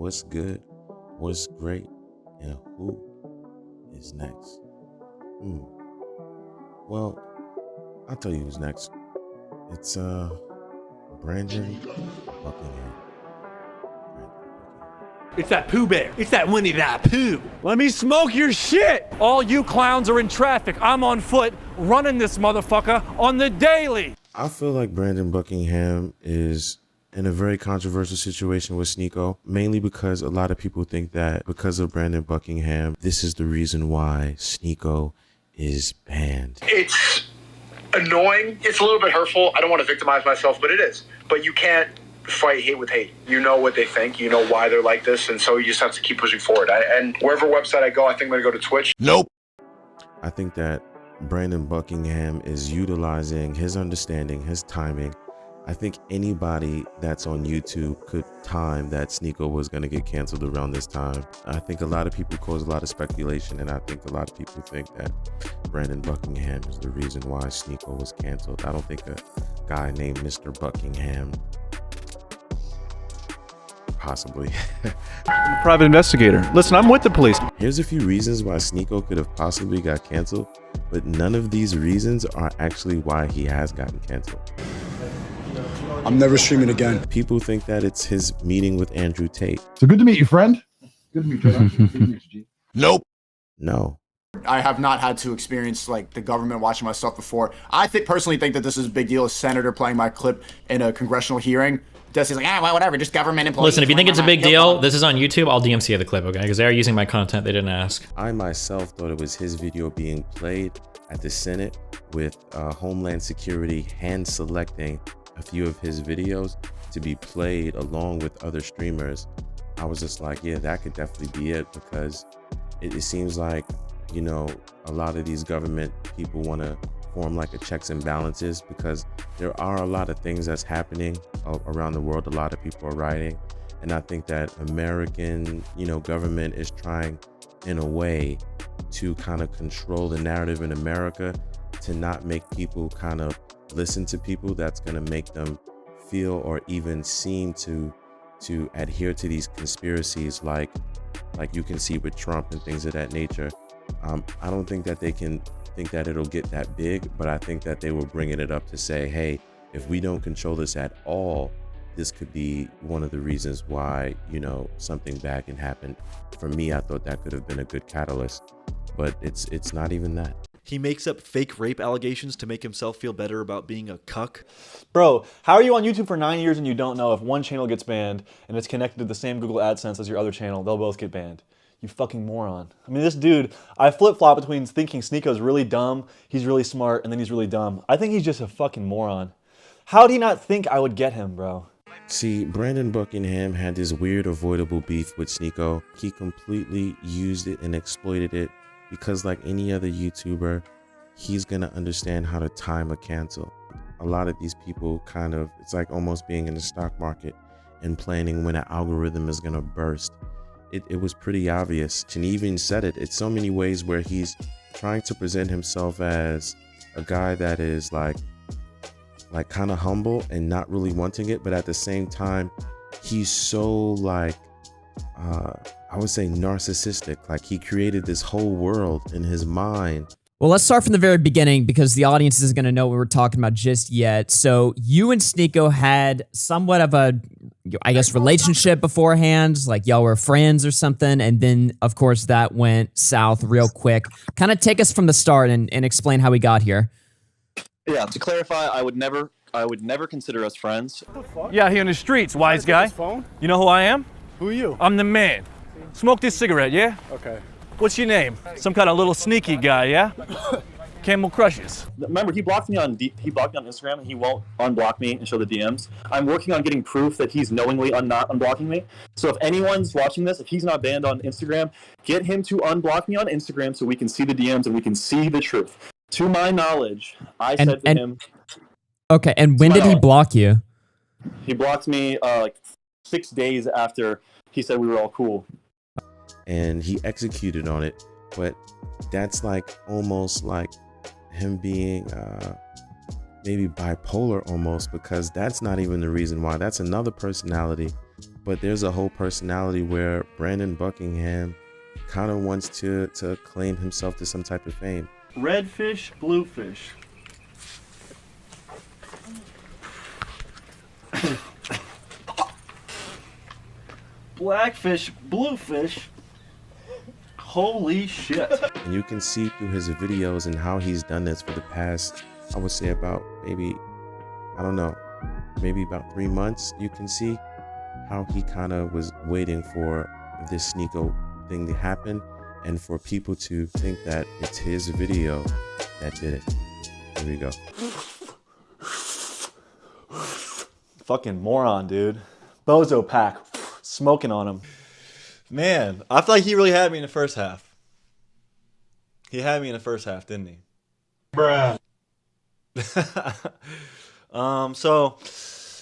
what's good, what's great, and who is next? Well, I'll tell you who's next. It's Brandon Buckingham. It's that Pooh Bear. It's that Winnie the Pooh. Let me smoke your shit. All you clowns are in traffic. I'm on foot, running this motherfucker on the daily. I feel like Brandon Buckingham is in a very controversial situation with Sneako, mainly because a lot of people think that because of Brandon Buckingham, this is the reason why Sneako is banned. It's annoying. It's a little bit hurtful. I don't want to victimize myself, but it is. But you can't fight hate with hate. You know what they think. You know why they're like this. And so you just have to keep pushing forward. And wherever website I go, I think I'm going to go to Twitch. Nope. I think that Brandon Buckingham is utilizing his understanding, his timing. I think anybody that's on YouTube could time that Sneako was going to get canceled around this time. I think a lot of people cause a lot of speculation, and I think a lot of people think that Brandon Buckingham is the reason why Sneako was canceled. I don't think a guy named Mr. Buckingham, possibly. I'm a private investigator. Listen, I'm with the police. Here's a few reasons why Sneako could have possibly got canceled, but none of these reasons are actually why he has gotten canceled. I'm never streaming again. People think that it's his meeting with Andrew Tate. So good to meet you, friend. Good to meet you. Good to meet you, G. Nope. No. I have not had to experience like the government watching my stuff before. I personally think that this is a big deal. A senator playing my clip in a congressional hearing. Desi's like, well, whatever, just government employees. Listen, if you think it's a big deal, this is on YouTube. I'll DMCA the clip, okay? Because they are using my content. They didn't ask. I myself thought it was his video being played at the Senate with Homeland Security hand selecting a few of his videos to be played along with other streamers. I was just like, yeah, that could definitely be it, because it seems like, you know, a lot of these government people want to form like a checks and balances, because there are a lot of things that's happening around the world. A lot of people are rioting, and I think that American, you know, government is trying in a way to kind of control the narrative in America, to not make people kind of listen to people that's going to make them feel or even seem to adhere to these conspiracies, like you can see with Trump and things of that nature. I don't think that they can think that it'll get that big, but I think that they were bringing it up to say, hey, if we don't control this at all, this could be one of the reasons why, you know, something bad can happen. For me, I thought that could have been a good catalyst, but it's not even that. He makes up fake rape allegations to make himself feel better about being a cuck. Bro, how are you on YouTube for 9 years and you don't know if one channel gets banned and it's connected to the same Google AdSense as your other channel, they'll both get banned? You fucking moron. I mean, this dude, I flip-flop between thinking Sneako's really dumb, he's really smart, and then he's really dumb. I think he's just a fucking moron. How did he not think I would get him, bro? See, Brandon Buckingham had this weird avoidable beef with Sneako. He completely used it and exploited it, because like any other YouTuber, he's gonna understand how to time a cancel. A lot of these people kind of, it's like almost being in the stock market and planning when an algorithm is gonna burst. It was pretty obvious. And he even said it. It's so many ways where he's trying to present himself as a guy that is like kind of humble and not really wanting it, but at the same time, he's so like, I would say narcissistic. Like he created this whole world in his mind. Well, let's start from the very beginning, because the audience isn't going to know what we're talking about just yet. So you and Sneako had somewhat of a, I guess, relationship beforehand, like y'all were friends or something, and then, of course, that went south real quick. Kind of take us from the start and explain how we got here. Yeah, to clarify, I would never consider us friends. Yeah, here in the streets, wise guy. You know who I am? Who are you? I'm the man. Smoke this cigarette, yeah? Okay. What's your name? Some kind of little sneaky guy, yeah? Camel Crushes. Remember, he blocked me on Instagram, and he won't unblock me and show the DMs. I'm working on getting proof that he's knowingly not unblocking me. So if anyone's watching this, if he's not banned on Instagram, get him to unblock me on Instagram so we can see the DMs and we can see the truth. To my knowledge, I said to him... Okay, and when did he block you? He blocked me like 6 days after he said we were all cool. And he executed on it, but that's like almost like him being maybe bipolar almost, because that's not even the reason why. That's another personality, But there's a whole personality where Brandon Buckingham kind of wants to claim himself to some type of fame. Red fish, blue fish. Blackfish, bluefish. Holy shit. And you can see through his videos and how he's done this for the past, I would say about maybe, I don't know, maybe about 3 months. You can see how he kind of was waiting for this Sneako thing to happen and for people to think that it's his video that did it. Here we go. Fucking moron, dude. Bozo pack. Smoking on him. Man, I feel like he really had me in the first half. He had me in the first half, didn't he? Bruh. So,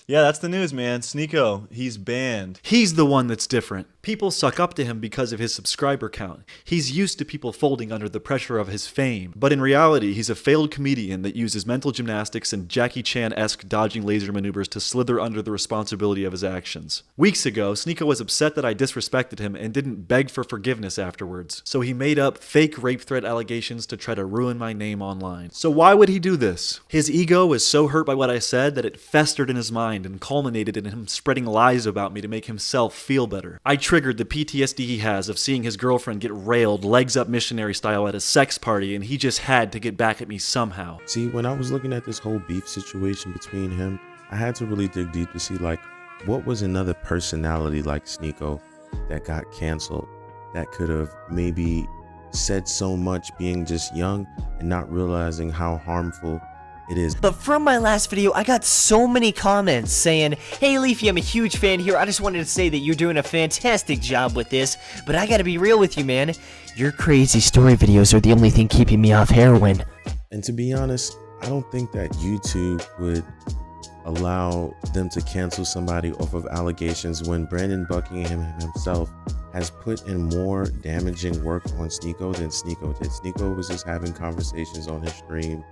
yeah, that's the news, man. Sneako, he's banned. He's the one that's different. People suck up to him because of his subscriber count. He's used to people folding under the pressure of his fame. But in reality, he's a failed comedian that uses mental gymnastics and Jackie Chan-esque dodging laser maneuvers to slither under the responsibility of his actions. Weeks ago, Sneako was upset that I disrespected him and didn't beg for forgiveness afterwards. So he made up fake rape threat allegations to try to ruin my name online. So why would he do this? His ego was so hurt by what I said that it festered in his mind and culminated in him spreading lies about me to make himself feel better. I triggered the PTSD he has of seeing his girlfriend get railed legs up missionary style at a sex party, and he just had to get back at me somehow. See, when I was looking at this whole beef situation between him, I had to really dig deep to see, like, what was another personality like Sneako that got canceled that could have maybe said so much being just young and not realizing how harmful it is. But from my last video, I got so many comments saying, "Hey Leafy, I'm a huge fan here. I just wanted to say that you're doing a fantastic job with this, but I gotta be real with you, man. Your crazy story videos are the only thing keeping me off heroin." And to be honest, I don't think that YouTube would allow them to cancel somebody off of allegations when Brandon Buckingham himself has put in more damaging work on Sneako than Sneako did. Sneako was just having conversations on his stream,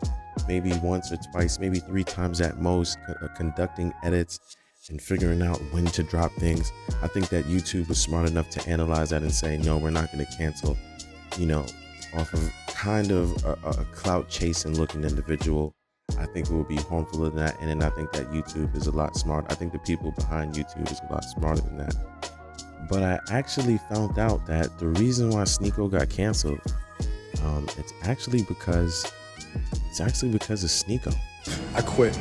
maybe once or twice, maybe 3 times at most, conducting edits and figuring out when to drop things. I think that YouTube was smart enough to analyze that and say, no, we're not going to cancel, off of kind of a clout chasing looking individual. I think it would be harmful than that. And then I think that YouTube is a lot smarter. I think the people behind YouTube is a lot smarter than that. But I actually found out that the reason why Sneako got canceled, it's actually because of Sneako. I quit.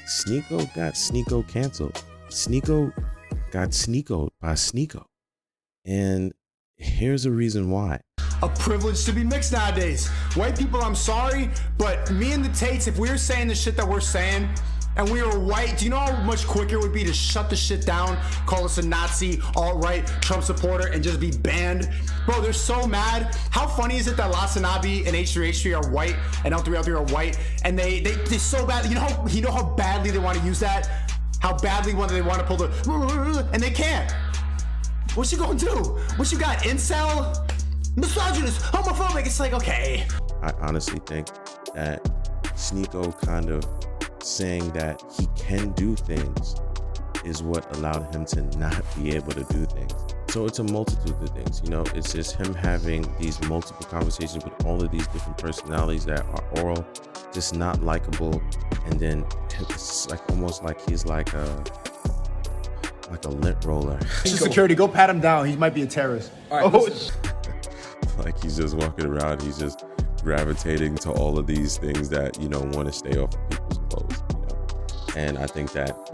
Sneako got Sneako canceled. Sneako got Sneakoed by Sneako. And here's the reason why. A privilege to be mixed nowadays. White people, I'm sorry, but me and the Tates, if we were saying the shit that we're saying, and we were white, do you know how much quicker it would be to shut the shit down, call us a Nazi, alt-right, Trump supporter, and just be banned? Bro, they're so mad. How funny is it that Lasanabi and H3H3 are white, and L3L3 are white, and they so bad, you know how badly they want to use that? How badly they want to pull the, and they can't. What you gonna do? What you got, incel? Misogynist, homophobic? It's like, okay. I honestly think that Sneako kind of saying that he can do things is what allowed him to not be able to do things. So it's a multitude of things, it's just him having these multiple conversations with all of these different personalities that are oral, just not likable, and then it's like almost like he's like a lint roller. Security, go pat him down. He might be a terrorist. All right, Like he's just walking around, he's just gravitating to all of these things that want to stay off of people's clothes. And I think that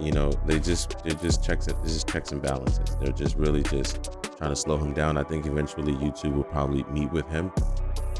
they're just checks and balances. They're just really just trying to slow him down. I think eventually YouTube will probably meet with him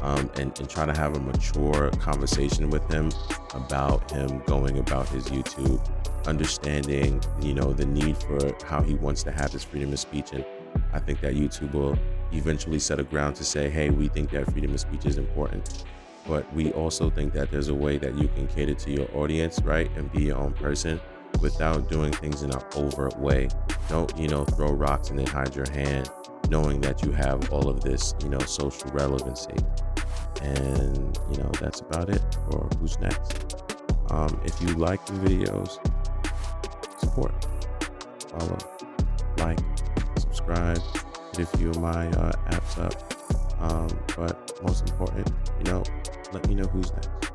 and try to have a mature conversation with him about him going about his YouTube, understanding the need for how he wants to have his freedom of speech. And I think that YouTube will eventually set a ground to say, hey, we think that freedom of speech is important, but we also think that there's a way that you can cater to your audience, right, and be your own person without doing things in an overt way. Don't throw rocks and then hide your hand, knowing that you have all of this social relevancy. And that's about it for Who's Next. If you like the videos, support. follow, like, subscribe, hit a few of my apps up. But most important, let me know who's next.